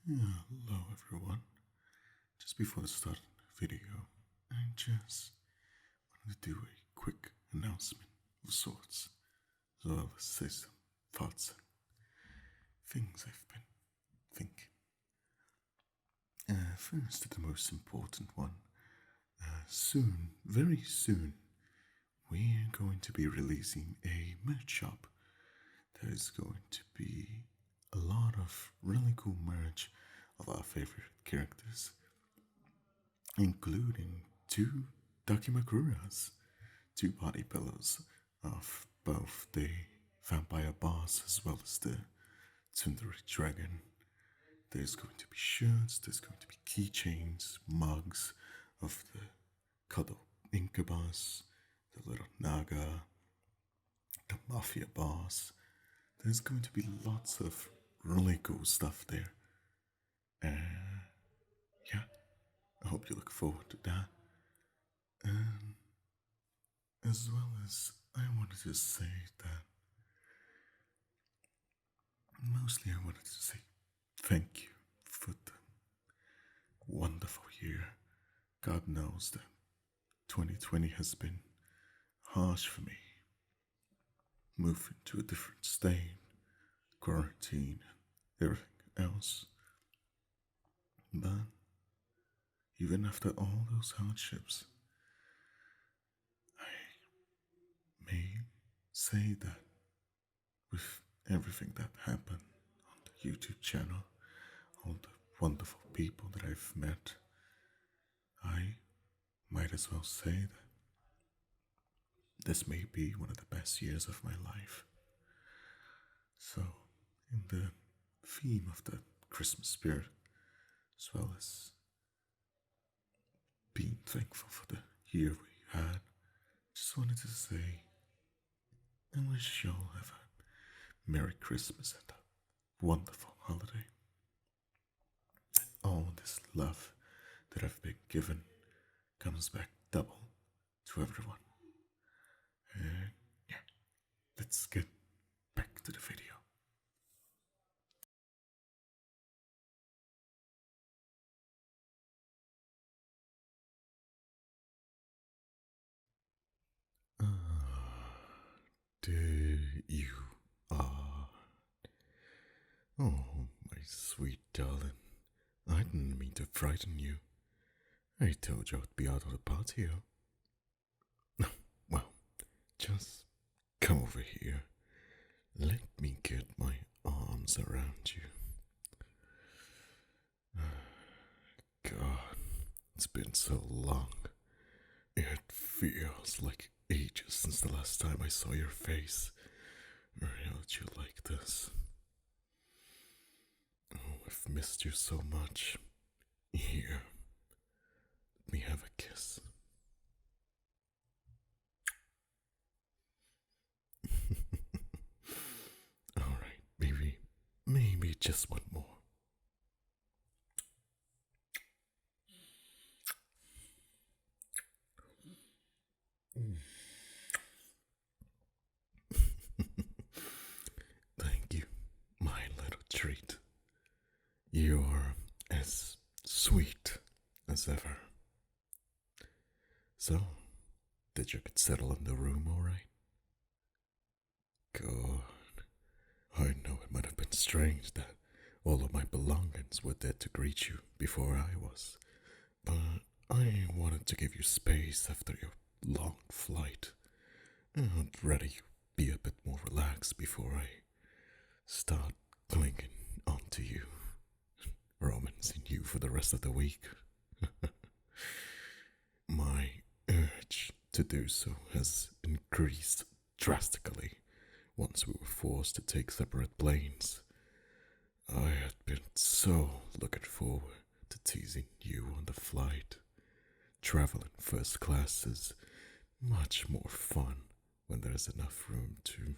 Hello everyone. Just before the start of the video, I just wanted to do a quick announcement of sorts, as well as say some thoughts and things I've been thinking. First, the most important one. Soon, very soon, we're going to be releasing a merch shop. There is going to be a lot of really cool merch of our favorite characters, including two Dakimakuras, two body pillows of both the vampire boss as well as the Tsundere dragon. There's going to be shirts, there's going to be keychains, mugs of the Kado Incubus, the little Naga, the Mafia boss. There's going to be lots of really cool stuff there. Yeah, I hope you look forward to that. And as well as I wanted to say that mostly I wanted to say thank you for the wonderful year. God knows that 2020 has been harsh for me. Moving to a different state, quarantine, everything else. But even after all those hardships, I may say that with everything that happened on the YouTube channel, all the wonderful people that I've met, I might as well say that this may be one of the best years of my life. So, in the theme of the Christmas spirit, as well as being thankful for the year we had, just wanted to say I wish you all have a Merry Christmas and a wonderful holiday. All this love that I've been given comes back double to everyone. And yeah, let's get back to the video. There you are. Oh, my sweet darling. I didn't mean to frighten you. I told you I'd be out of the patio. Well, just come over here. Let me get my arms around you. God, it's been so long. It feels like ages since the last time I saw your face or held you like this. Oh, I've missed you so much. Here, let me have a kiss. Alright, maybe just one more. Thank you, my little treat. You're as sweet as ever. So, did you get settled in the room alright? Good. I know it might have been strange that all of my belongings were there to greet you before I was, but I wanted to give you space after your long flight. I'd rather you be a bit more relaxed before I start clinging onto you, romancing you for the rest of the week. My urge to do so has increased drastically once we were forced to take separate planes. I had been so looking forward to teasing you on the flight. Traveling first class is much more fun when there's enough room to.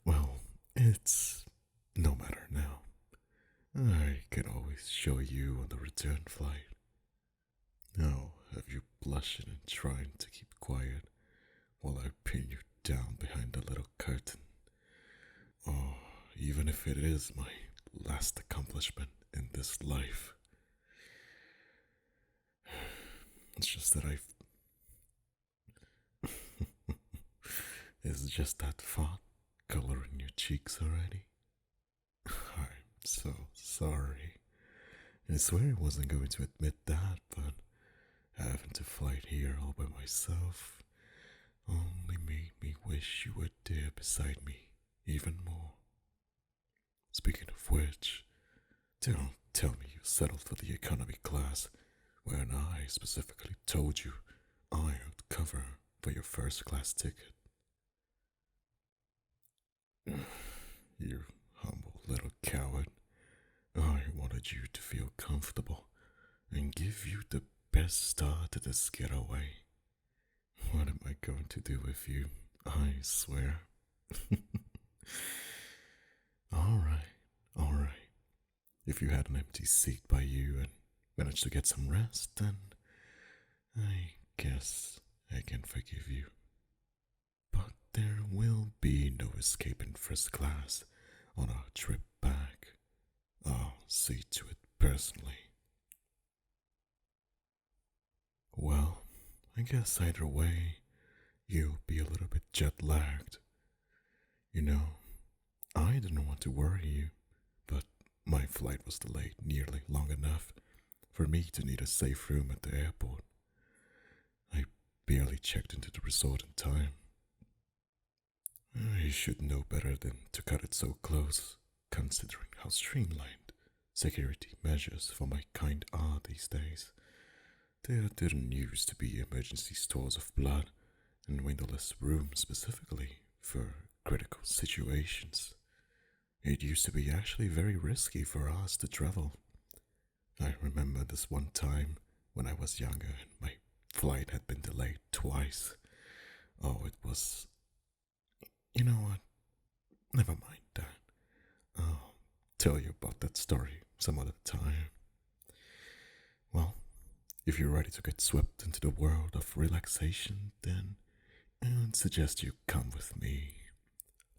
Well, it's no matter now. I can always show you on the return flight. Now have you blushing and trying to keep quiet while I pin you down behind the little curtain. Oh, even if it is my last accomplishment in this life. It's just that I've. It's just that font color in your cheeks already. I'm so sorry. I swear I wasn't going to admit that, but having to fight here all by myself only made me wish you were there beside me even more. Speaking of which, don't tell me you settled for the economy class when I specifically told you I would cover for your first class ticket. You humble little coward. I wanted you to feel comfortable and give you the best start to this getaway. What am I going to do with you? I swear. Alright. If you had an empty seat by you and managed to get some rest, then I guess I can forgive you. But there will be no escape in first class on our trip back. I'll see to it personally. Well, I guess either way, you'll be a little bit jet lagged. You know, I didn't want to worry you, but my flight was delayed nearly long enough for me to need a safe room at the airport. I barely checked into the resort in time. I should know better than to cut it so close, considering how streamlined security measures for my kind are these days. There didn't used to be emergency stores of blood and windowless rooms specifically for critical situations. It used to be actually very risky for us to travel. I remember this one time when I was younger and my flight had been delayed twice. Oh, it was. You know what? Never mind that. I'll tell you about that story some other time. Well, if you're ready to get swept into the world of relaxation, then I'd suggest you come with me.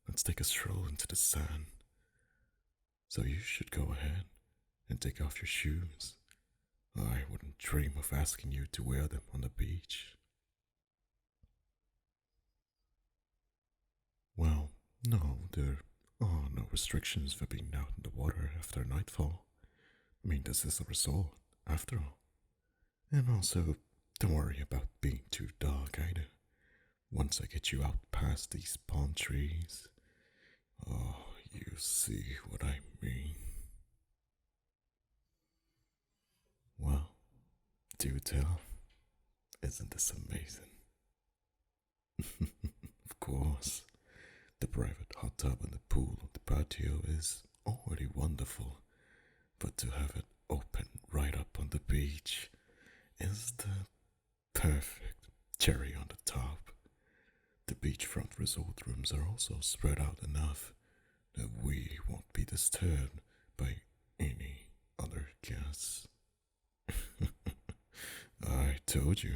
Let's take a stroll into the sun. So you should go ahead and take off your shoes. I wouldn't dream of asking you to wear them on the beach. Well, no, there are no restrictions for being out in the water after nightfall. I mean, this is a resort, after all. And also, don't worry about being too dark either. Once I get you out past these palm trees, oh, you see what I mean. Well, do tell. Isn't this amazing? Of course. The private hot tub and the pool on the patio is already wonderful, but to have it open right up on the beach is the perfect cherry on the top. The beachfront resort rooms are also spread out enough that we won't be disturbed by any other guests. I told you,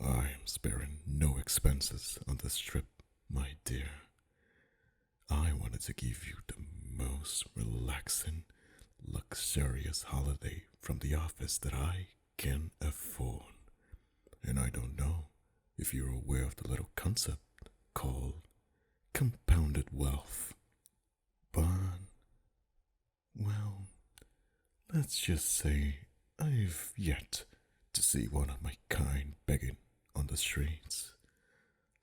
I am sparing no expenses on this trip, my dear. I wanted to give you the most relaxing, luxurious holiday from the office that I can afford. And I don't know if you're aware of the little concept called compounded wealth. But, well, let's just say I've yet to see one of my kind begging on the streets.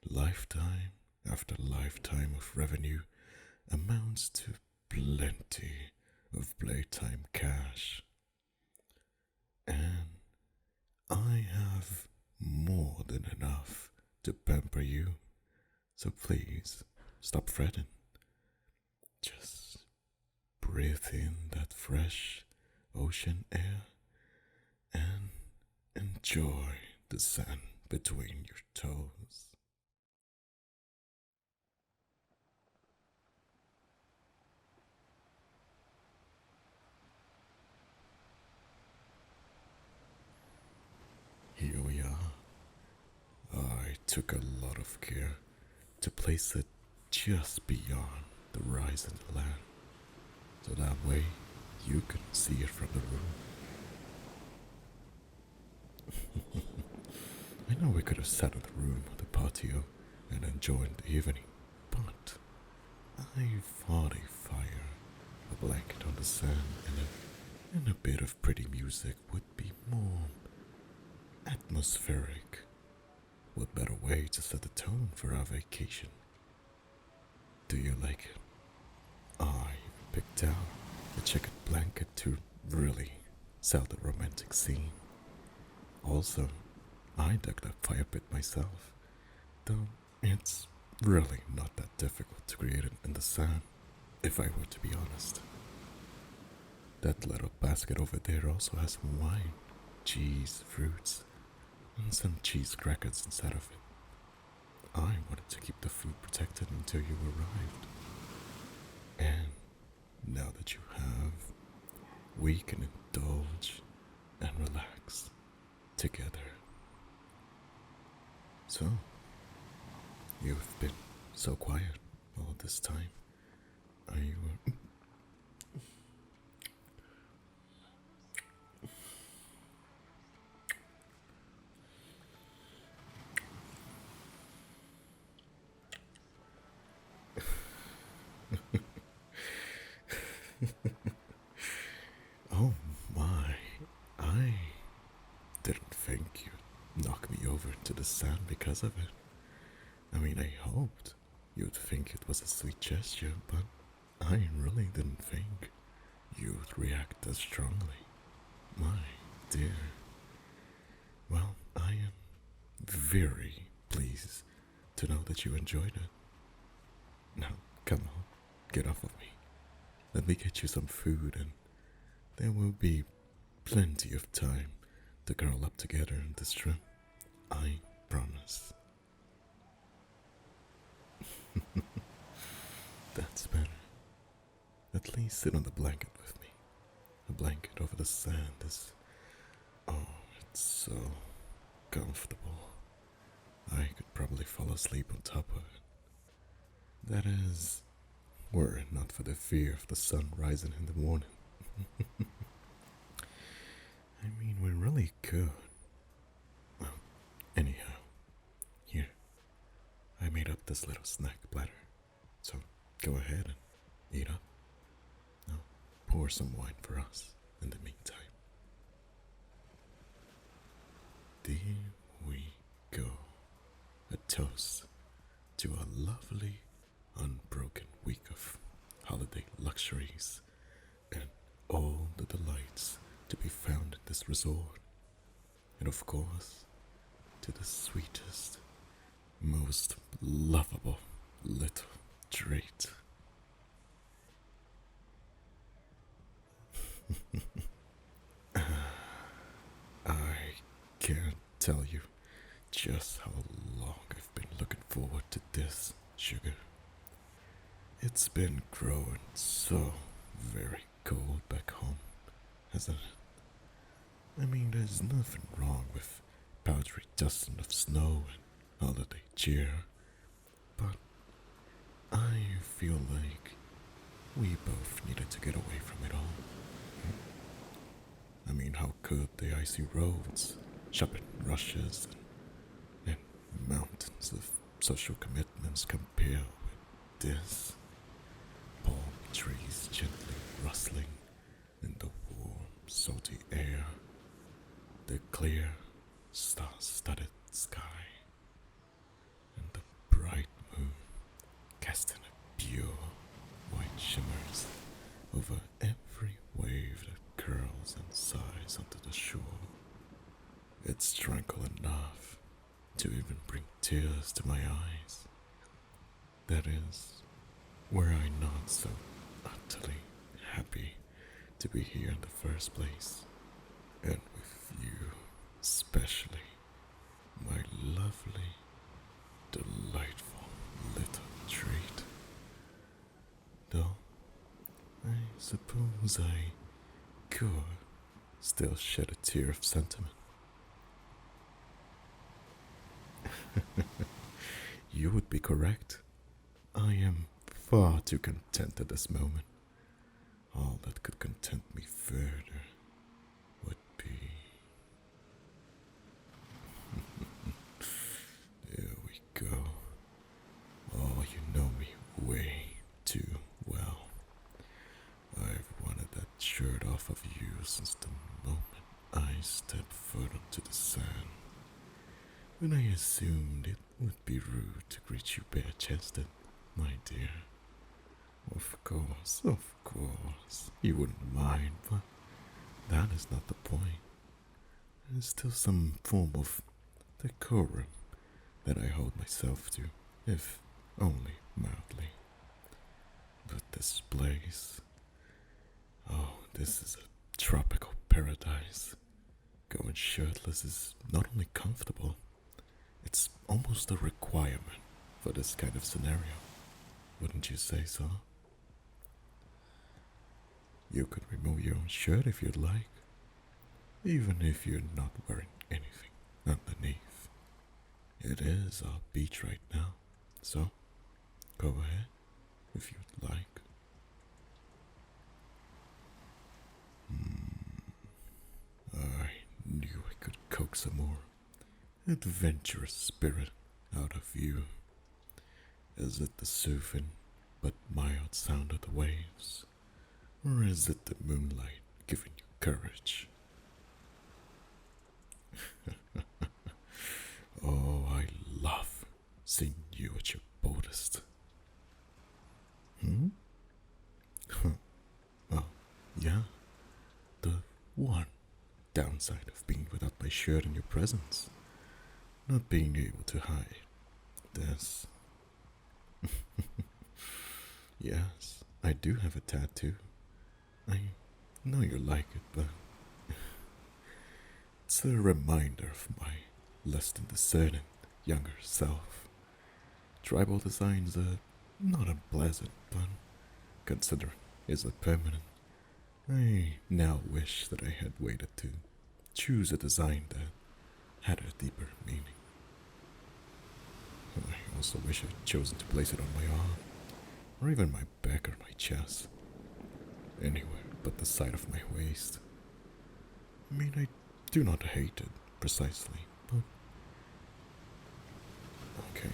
Lifetime after lifetime of revenue amounts to plenty of playtime cash. And I have more than enough to pamper you, so please stop fretting. Just breathe in that fresh ocean air and enjoy the sand between your toes. Here we are. I took a lot of care to place it just beyond the rise in the land. so that way you can see it from the room. I know we could have sat in the room or the patio and enjoyed the evening, but I thought a fire, a blanket on the sand, and a bit of pretty music would be more atmospheric. What better way to set the tone for our vacation? Do you like it? I picked out a checkered blanket to really sell the romantic scene. Also, I dug that fire pit myself, though it's really not that difficult to create it in the sand, if I were to be honest. That little basket over there also has some wine, cheese, fruits, and some cheese crackers inside of it. I wanted to keep the food protected until you arrived. And now that you have, we can indulge and relax together. So, you've been so quiet all this time. Are you... Oh my, I didn't think you'd knock me over to the sand because of it. I mean, I hoped you'd think it was a sweet gesture, but I really didn't think you'd react as strongly. My dear. Well, I am very pleased to know that you enjoyed it. Now, come on, get off of me. Let me get you some food, and there will be plenty of time to curl up together in this room. I promise. That's better. At least sit on the blanket with me. A blanket over the sand is... Oh, it's so comfortable. I could probably fall asleep on top of it. That is, were it not for the fear of the sun rising in the morning. I mean, we really could. Well, anyhow, here, I made up this little snack platter. So go ahead and eat up. Now, pour some wine for us in the meantime. Here we go. A toast to a lovely, unbroken week of holiday luxuries and all the delights to be found in this resort. And of course, to the sweetest, most lovable little treat. I can't tell you just how long I've been looking forward to this, sugar. It's been growing so very cold back home, hasn't it? I mean, there's nothing wrong with powdery dusting of snow and holiday cheer, but I feel like we both needed to get away from it all. I mean, how could the icy roads, shopping rushes, and mountains of social commitments compare with this? Palm trees gently rustling in the warm, salty air, the clear, star-studded sky, and the bright moon casting a pure white shimmers over every wave that curls and sighs onto the shore. It's tranquil enough to even bring tears to my eyes. That is, were I not so utterly happy to be here in the first place, and with you especially, my lovely, delightful little treat. Though, I suppose I could still shed a tear of sentiment. You would be correct. I am far too content at this moment. All that could content me further would be. There we go. Oh, you know me way too well. I've wanted that shirt off of you since the moment I stepped foot onto the sand. When I assumed it would be rude to greet you bare-chested, my dear. Of course, you wouldn't mind, but that is not the point. There's still some form of decorum that I hold myself to, if only mildly. But this place, oh, this is a tropical paradise. Going shirtless is not only comfortable, it's almost a requirement for this kind of scenario. Wouldn't you say so? You could remove your own shirt if you'd like, even if you're not wearing anything underneath. It is our beach right now, so go ahead if you'd like. I knew I could coax a more adventurous spirit out of you. Is it the soothing but mild sound of the waves? Or is it the moonlight giving you courage? Oh, I love seeing you at your boldest. Oh, yeah. The one downside of being without my shirt in your presence. Not being able to hide this. Yes, I do have a tattoo. I know you like it, but it's a reminder of my less than discerning younger self. Tribal designs are not unpleasant, but considering it's a permanent, I now wish that I had waited to choose a design that had a deeper meaning. I also wish I'd chosen to place it on my arm, or even my back or my chest. Anywhere but the side of my waist. I mean, I do not hate it precisely, but okay.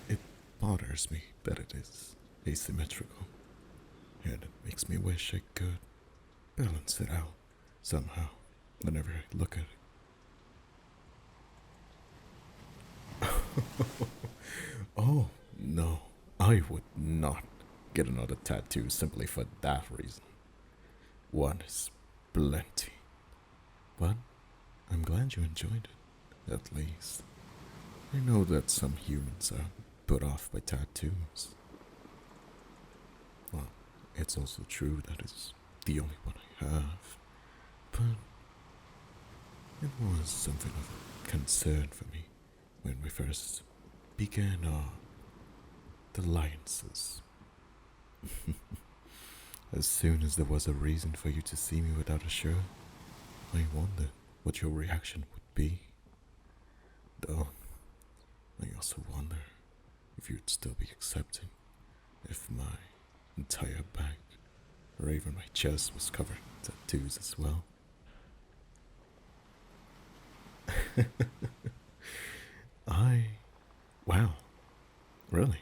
It bothers me that it is asymmetrical, and it makes me wish I could balance it out somehow whenever I look at it. Oh, no, I would not get another tattoo simply for that reason. One is plenty. But I'm glad you enjoyed it, at least. I know that some humans are put off by tattoos. Well, it's also true that it's the only one I have. But it was something of a concern for me when we first began our alliances. As soon as there was a reason for you to see me without a shirt, I wondered what your reaction would be. Though, I also wonder if you'd still be accepting if my entire back or even my chest was covered in tattoos as well. Wow, really?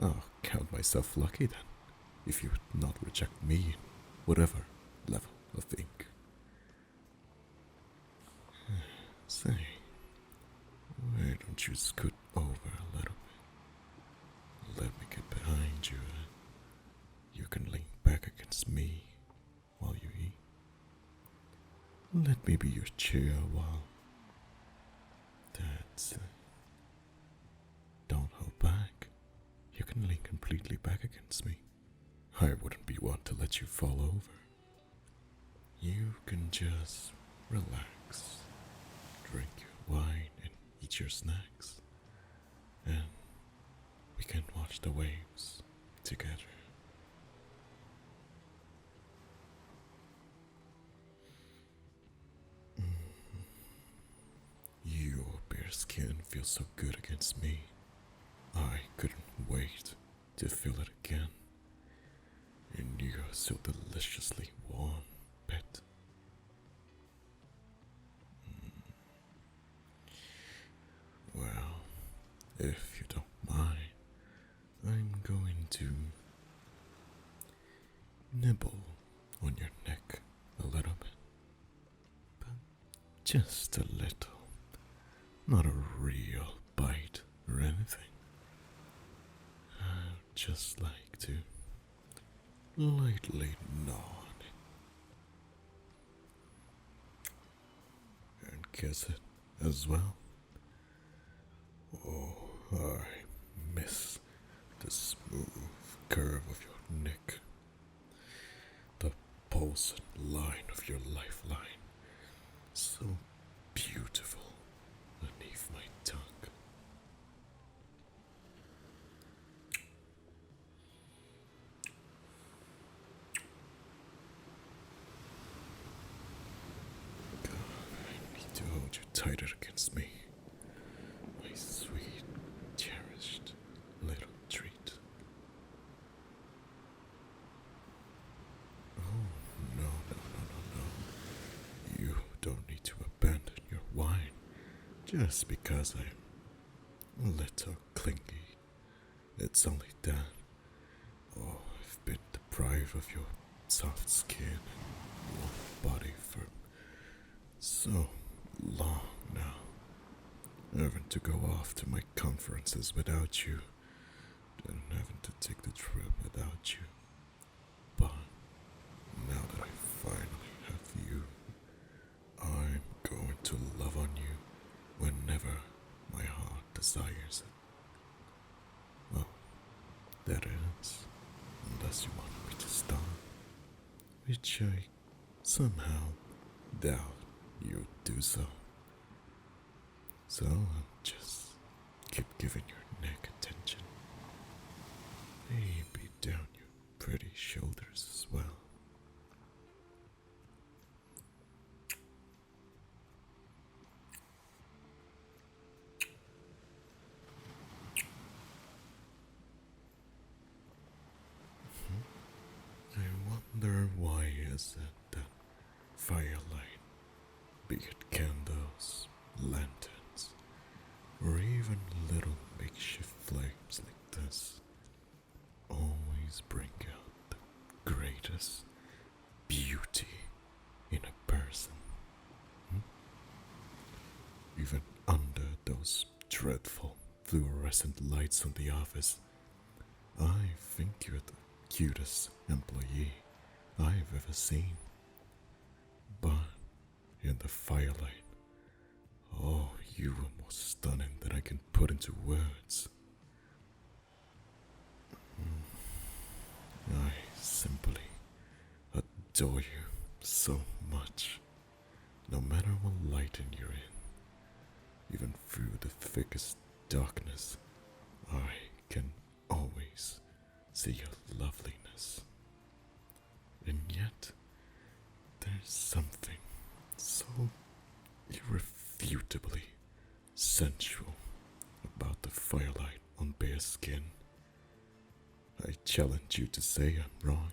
I'll count myself lucky then, if you would not reject me in whatever level of ink. Say, why don't you scoot over a little bit? Let me get behind you and you can lean back against me while you eat. Let me be your chair while... That's it. Don't hold back. You can lean completely back against me. I wouldn't be one to let you fall over. You can just relax, drink your wine and eat your snacks, and we can watch the waves together. Your bare skin feels so good against me. I couldn't wait to feel it again. And your so deliciously warm, pet. Well, if you don't mind, I'm going to nibble on your neck a little bit. But just a little. Not a real bite or anything. I'd just like to lightly gnaw on it and kiss it as well. Oh, I miss the smooth curve of your neck, the pulsing line of your lifeline, so beautiful beneath my tongue. God, I need to hold you tighter against me, my sweet, cherished little treat. Oh, no, no, no, no, no. You don't need to abandon your wine just because I'm a little clingy. It's only that. Oh, I've been deprived of your soft skin and warm body for so long now. Having to go off to my conferences without you, and having to take the trip without you. But now that I finally have you, I'm going to love on you whenever my heart desires it. Well, that is, unless you want me to stop, which I somehow doubt you'd do so. So I'll just keep giving your neck attention. Maybe down your pretty shoulders as well. I wonder why is it that firelight, be it candles, lanterns, or even little makeshift flames like this, always bring out the greatest beauty in a person. Even under those dreadful fluorescent lights in the office, I think you're the cutest employee I've ever seen. But in the firelight, oh, you are more stunning than I can put into words. I simply adore you so much. No matter what lighting you're in, even through the thickest darkness, I can always see your loveliness. And yet, there's something so irrefutably sensual about the firelight on bare skin. I challenge you to say I'm wrong.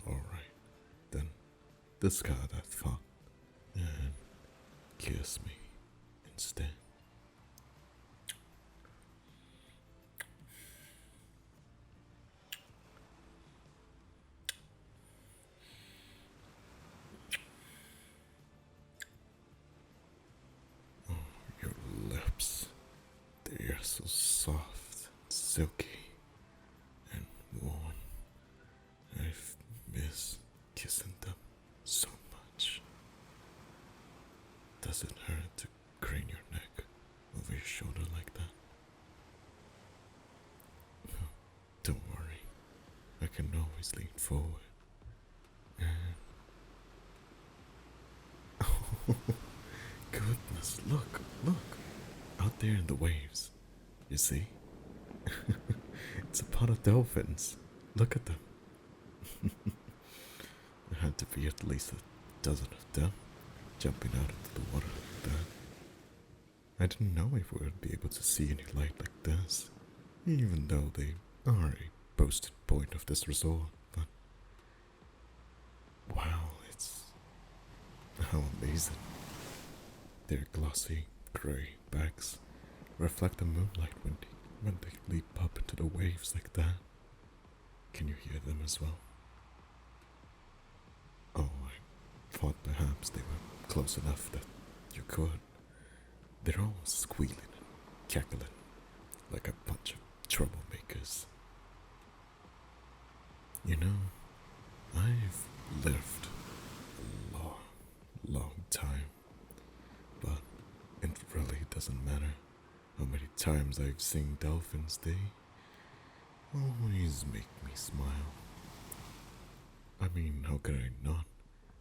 Alright, then discard that thought and kiss me instead. Oh, your lips, they are so soft and silky and warm. I've missed kissing them so much. Does it hurt to crane your neck over your shoulder like that? Don't worry, I can always lean forward. And oh, goodness, look, out there in the waves. You see? It's a pot of dolphins. Look at them. There had to be at least a dozen of them jumping out into the water like that. I didn't know if we would be able to see any light like this, even though they are a supposed point of this resort, but wow, it's how amazing. Their glossy grey backs reflect the moonlight when they leap up into the waves like that. Can you hear them as well? Oh, I thought perhaps they were close enough that you could. They're all squealing and cackling like a bunch of troublemakers. You know, I've lived a long, long time, but it really doesn't matter how many times I've seen dolphins. They always make me smile. I mean, how could I not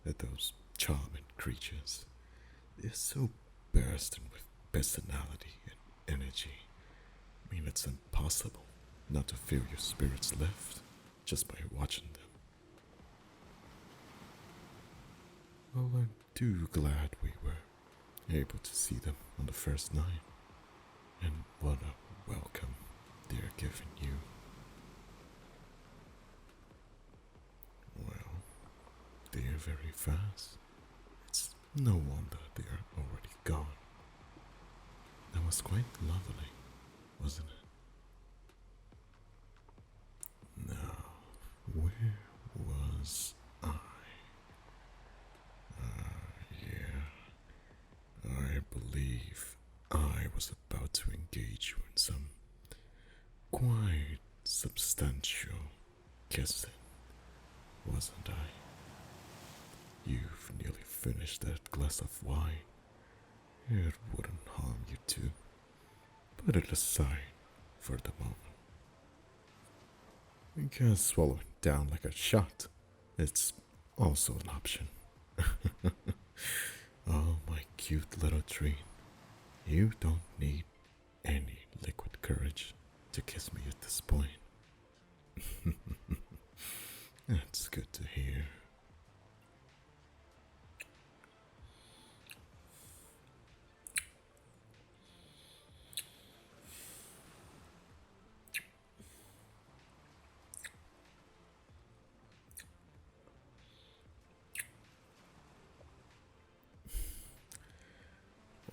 at those charming creatures? They're so bursting with personality and energy. I mean, it's impossible not to feel your spirits lift just by watching them. Well, I'm too glad we were able to see them on the first night. And what a welcome they're giving you. Well, they're very fast. It's no wonder they're already gone. That was quite lovely, wasn't it? Now, where was I? Yeah, I believe I was about to engage you in some quite substantial kissing, wasn't I? You've nearly finished that glass of wine. It wouldn't harm you to put it aside for the moment. Because swallowing down like a shot, it's also an option. Oh, my cute little treat. You don't need any liquid courage to kiss me at this point. That's good to hear.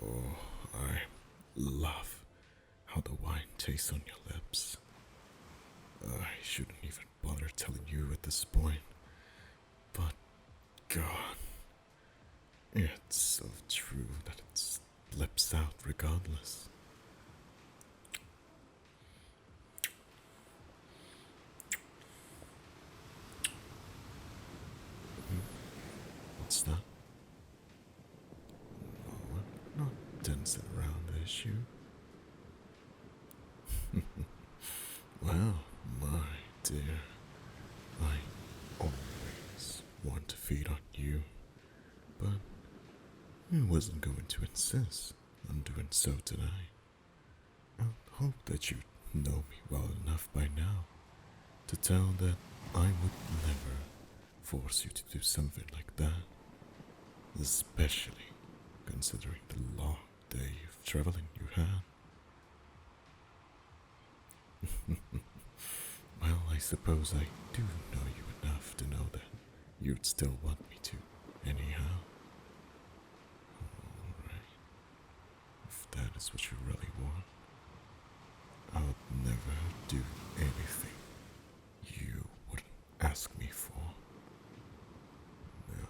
Oh, I love how the wine tastes on your lips. I shouldn't even bother telling you at this point, but God, it's so true that it slips out regardless. What's that? No, I'm not dancing around the issue. Well, my dear, I always want to feed on you, but I wasn't going to insist on doing so tonight. I hope that you know me well enough by now to tell that I would never force you to do something like that, especially considering the long day of traveling you had. Well, I suppose I do know you enough to know that you'd still want me to, anyhow. Alright. If that is what you really want, I'll never do anything you wouldn't ask me for. Now,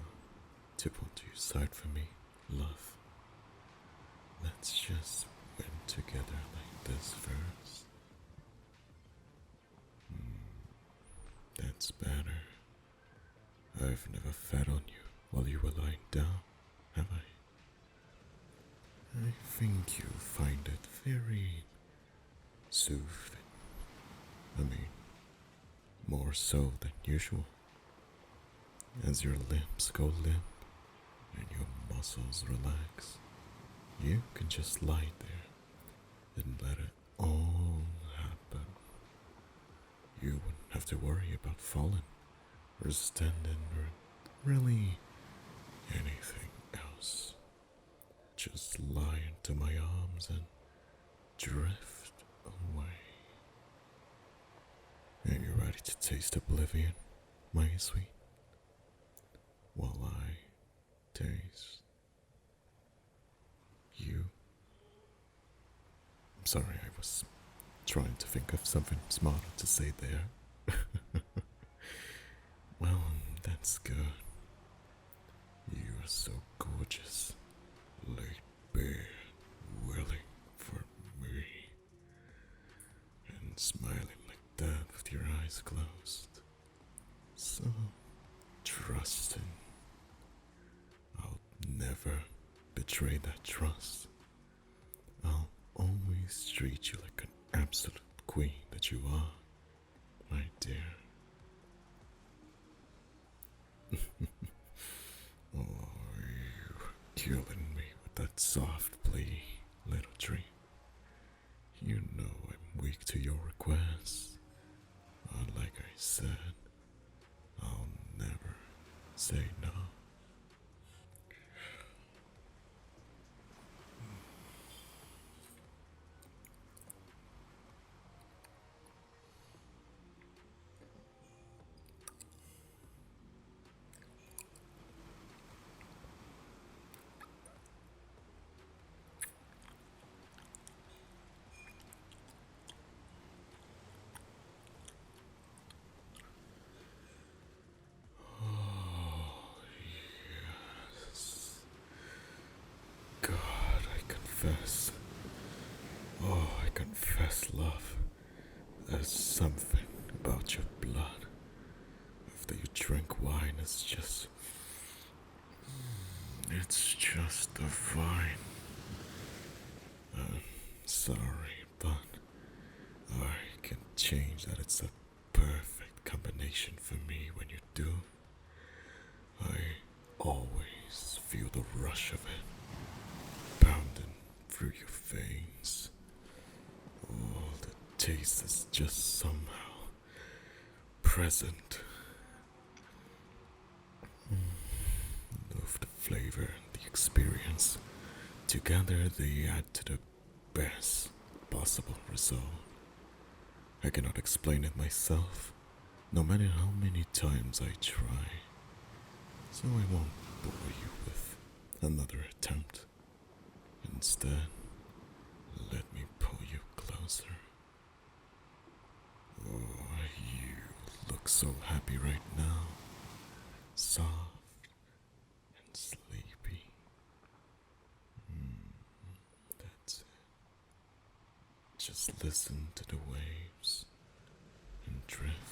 tip onto your side for me, love. Let's just win together like this first. That's better. I've never fed on you while you were lying down, have I? I think you find it very soothing. I mean, more so than usual. As your limbs go limp and your muscles relax, you can just lie there and let it all happen. You wouldn't have to worry about falling or standing or really anything else. Just lie into my arms and drift away. And you're right taste oblivion, my sweet, while I taste you. I'm sorry, I was trying to think of something smarter to say there. Well, that's good. You are so gorgeous, laid bare, willing for me, and smiling like that with your eyes closed. So trusting. I'll never betray that trust. I'll always treat you like an absolute queen that you are, my dear. Oh, you killing me with that soft plea, little tree. You know I'm weak to your requests. But like I said, I'll never say no. God, I confess. Oh, I confess, love. There's something about your blood. After you drink wine, it's just divine. Sorry, but I can change that. It's a perfect combination for me when you do. I always feel the rush of it pounding through your veins. Oh, the taste is just somehow present. Of the flavor and the experience, together they add to the best possible result. I cannot explain it myself, no matter how many times I try. So I won't bore you with another attempt. Instead, let me pull you closer. Oh, you look so happy right now. Soft and sleepy. That's it. Just listen to the waves and drift